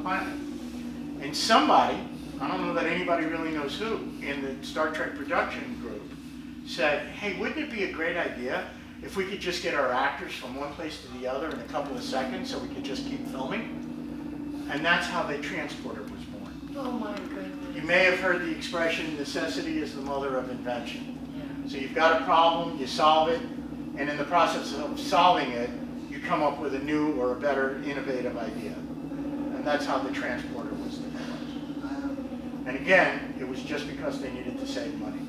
planet. And somebody, I don't know that anybody really knows who, in the Star Trek production group, said, hey, wouldn't it be a great idea if we could just get our actors from one place to the other in a couple of seconds so we could just keep filming? And that's how the transporter was born. Oh my goodness. You may have heard the expression, necessity is the mother of invention. Yeah. So you've got a problem, you solve it, and in the process of solving it, you come up with a new or a better innovative idea. And that's how the transporter was developed. And again, it was just because they needed to save money.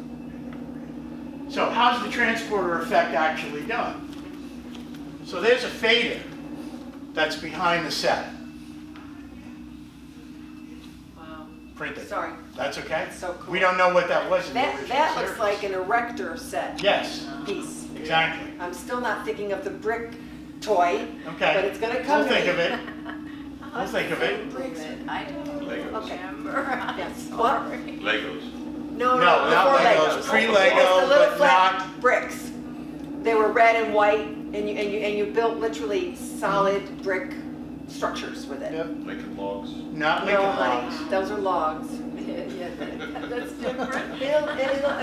So how's the transporter effect actually done? So there's a fader that's behind the set. Wow. Printed. Sorry. That's okay? That's so cool. We don't know what that was in the original That looks series. like an erector set Yes. piece. Exactly. I'm still not thinking of the brick toy, Okay. but it's going to come We'll to think me. of it. We'll think of it. I don't Legos. remember. Yes. What? Legos. No, No, not before Legos. Legos. Pre-Lego, It's the little but flat not- bricks. They were red and white, and you built literally solid brick structures with it. Yep. Lincoln logs. Not No, Lincoln honey, Logs. those are logs. Yeah, that's different.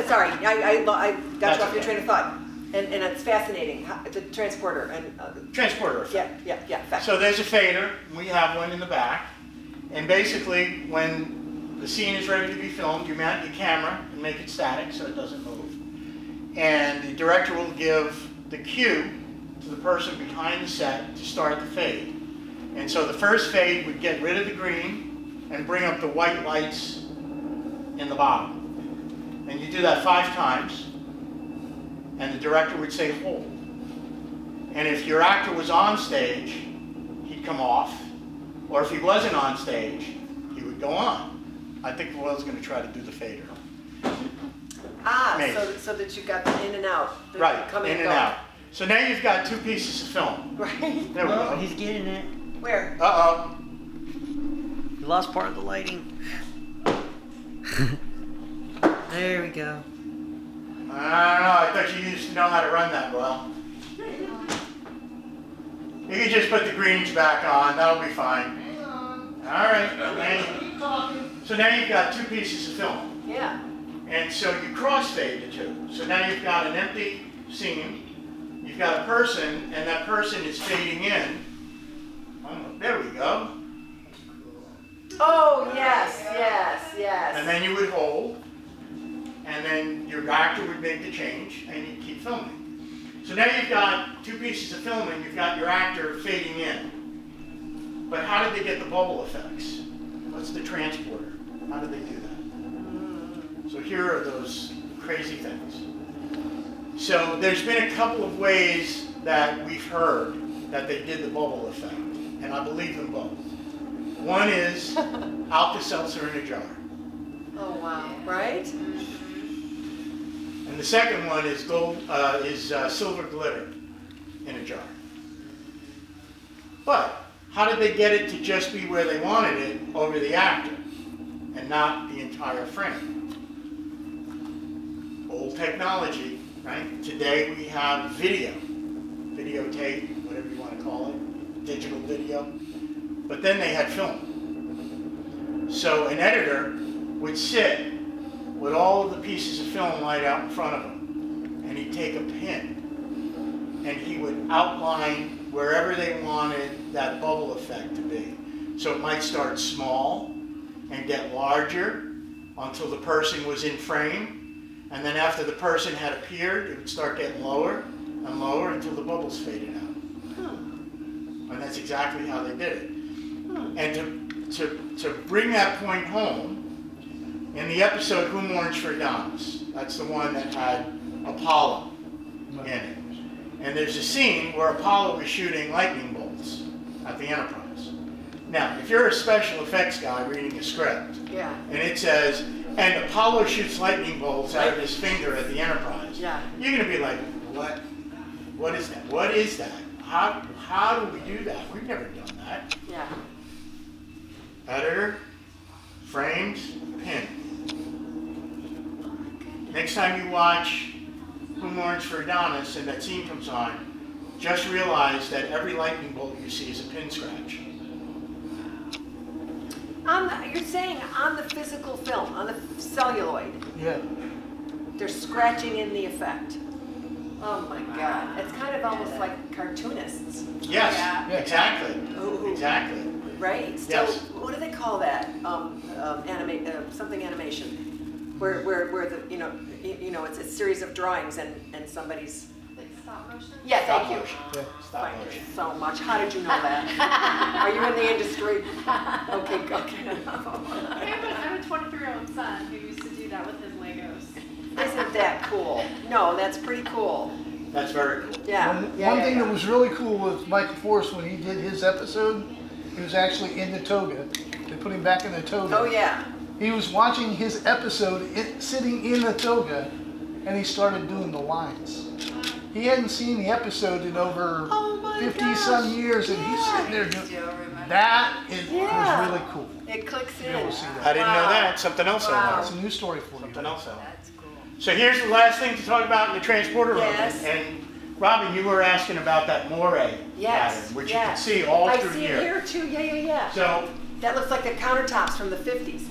Sorry, I got That's you off your okay. train of thought. And it's fascinating, the transporter. And Transporter effect. yeah. Fact. So there's a fader. We have one in the back. And basically, when the scene is ready to be filmed, you mount your camera and make it static so it doesn't move. And the director will give the cue to the person behind the set to start the fade. And so the first fade would get rid of the green and bring up the white lights in the bottom. And you do that 5 times, and the director would say hold. And if your actor was on stage, he'd come off. Or if he wasn't on stage, he would go on. I think Royal's going to try to do the fader. Maybe. So that you got the in and out. The Right, coming in and going. out. So now you've got 2 pieces of film. Right. There we Oh, go. he's getting it. Where? Uh-oh. He lost part of the lighting. There we go. I don't know. I thought you used to know how to run that well. You can just put the greens back on. That'll be fine. All right. So now you've got 2 pieces of film. Yeah. And so you crossfade the 2. So now you've got an empty scene. You've got a person, and that person is fading in. Oh, there we go. Oh, yes. And then you would hold. And then your actor would make the change, and you'd keep filming. So now you've got 2 pieces of film, and you've got your actor fading in. But how did they get the bubble effects? What's the transporter? How did they do that? So here are those crazy things. So there's been a couple of ways that we've heard that they did the bubble effect, and I believe them both. One is Alka-Seltzer in a jar. Oh, wow. Right? And the second one is silver glitter in a jar. But how did they get it to just be where they wanted it over the actor and not the entire frame? Old technology, right? Today we have videotape, whatever you want to call it, digital video. But then they had film. So an editor would sit with all of the pieces of film laid out in front of him, and he'd take a pen, and he would outline wherever they wanted that bubble effect to be. So it might start small and get larger until the person was in frame, and then after the person had appeared, it would start getting lower and lower until the bubbles faded out. And that's exactly how they did it. And to bring that point home, in the episode Who Mourns for Adonis, that's the one that had Apollo in it. And there's a scene where Apollo is shooting lightning bolts at the Enterprise. Now, if you're a special effects guy reading a script, Yeah. and it says, and Apollo shoots lightning bolts out of his finger at the Enterprise, Yeah. you're going to be like, what? What is that? What is that? How do we do that? We've never done that. Yeah. Editor, frames, pin. Next time you watch Who Mourns for Adonis and that scene comes on, just realize that every lightning bolt you see is a pin scratch. You're saying on the physical film, on the celluloid, Yeah. they're scratching in the effect. Oh my God, it's kind of almost like cartoonists, Yes, Yeah. exactly, Ooh. exactly. right? Still, Yes. what do they call that? Something animation, where the it's a series of drawings and somebody's. Like stop motion? Yeah, Stop thank you. motion. Yeah. Stop Thank you motion. so much. How did you know that? Are you in the industry? Okay, okay. I have a 23-year-old son who used to do that with his Legos. Isn't that cool? No, that's pretty cool. That's very cool. Yeah. One yeah, thing yeah. that was really cool with Michael Force when he did his episode, he was actually in the toga. They put him back in the toga. Oh yeah. He was watching his episode sitting in the toga, and he started doing the lines. He hadn't seen the episode in over Oh my 50-some gosh. years, and he's Yeah. sitting there I doing still remember. that. Yeah. Was really cool. It clicks You never in. see that. I didn't know Wow. that. Something else I Wow. That's learned. a new story for you. Something else I learned. That's cool. So here's the last thing to talk about in the transporter room. Yes. And Robin, you were asking about that moire Yes. pattern, which yes. you can see all I through see it here too. Yeah, yeah, yeah. So, That looks like the countertops from the 50s.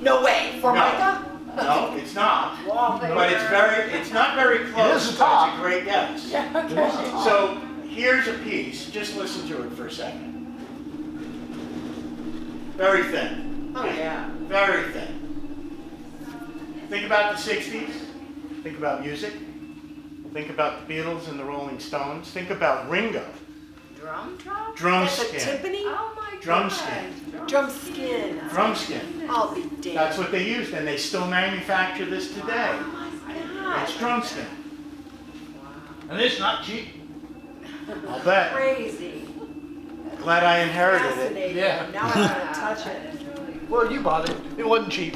No way. No. Formica? no, it's not. Wallpaper. But it's not very close. is a but top. It's a great guess. Yeah, okay. So here's a piece. Just listen to it for a second. Very thin. Oh yeah. Very thin. Think about the 60s. Think about music. Think about the Beatles and the Rolling Stones. Think about Ringo. Drum drop? Drum That's a skin. timpani? Oh my god. Drum skin. Drum skin. Drum skin. I'll be damned. That's what they used, and they still manufacture this today. Oh my God. It's drum skin. And it's not cheap. I'll bet. Crazy. Glad I inherited it. Fascinating. Yeah. Now I want to touch it. Well, you bought it. It wasn't cheap.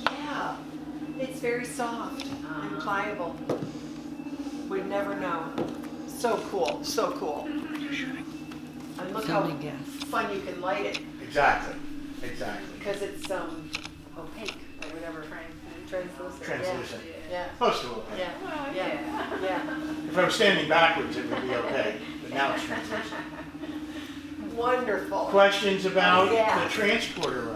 Yeah. It's very soft and pliable. We'd never know. So cool. So cool. And look how Filming gas. fun you can light it Exactly. Exactly. because it's opaque or whatever. Translucent. Translucent. Yeah. Close to it. Yeah. Oh, Yeah. yeah. Yeah. If I was standing backwards, it would be okay. But now it's translucent. Wonderful. Questions about Yeah. the transporter room?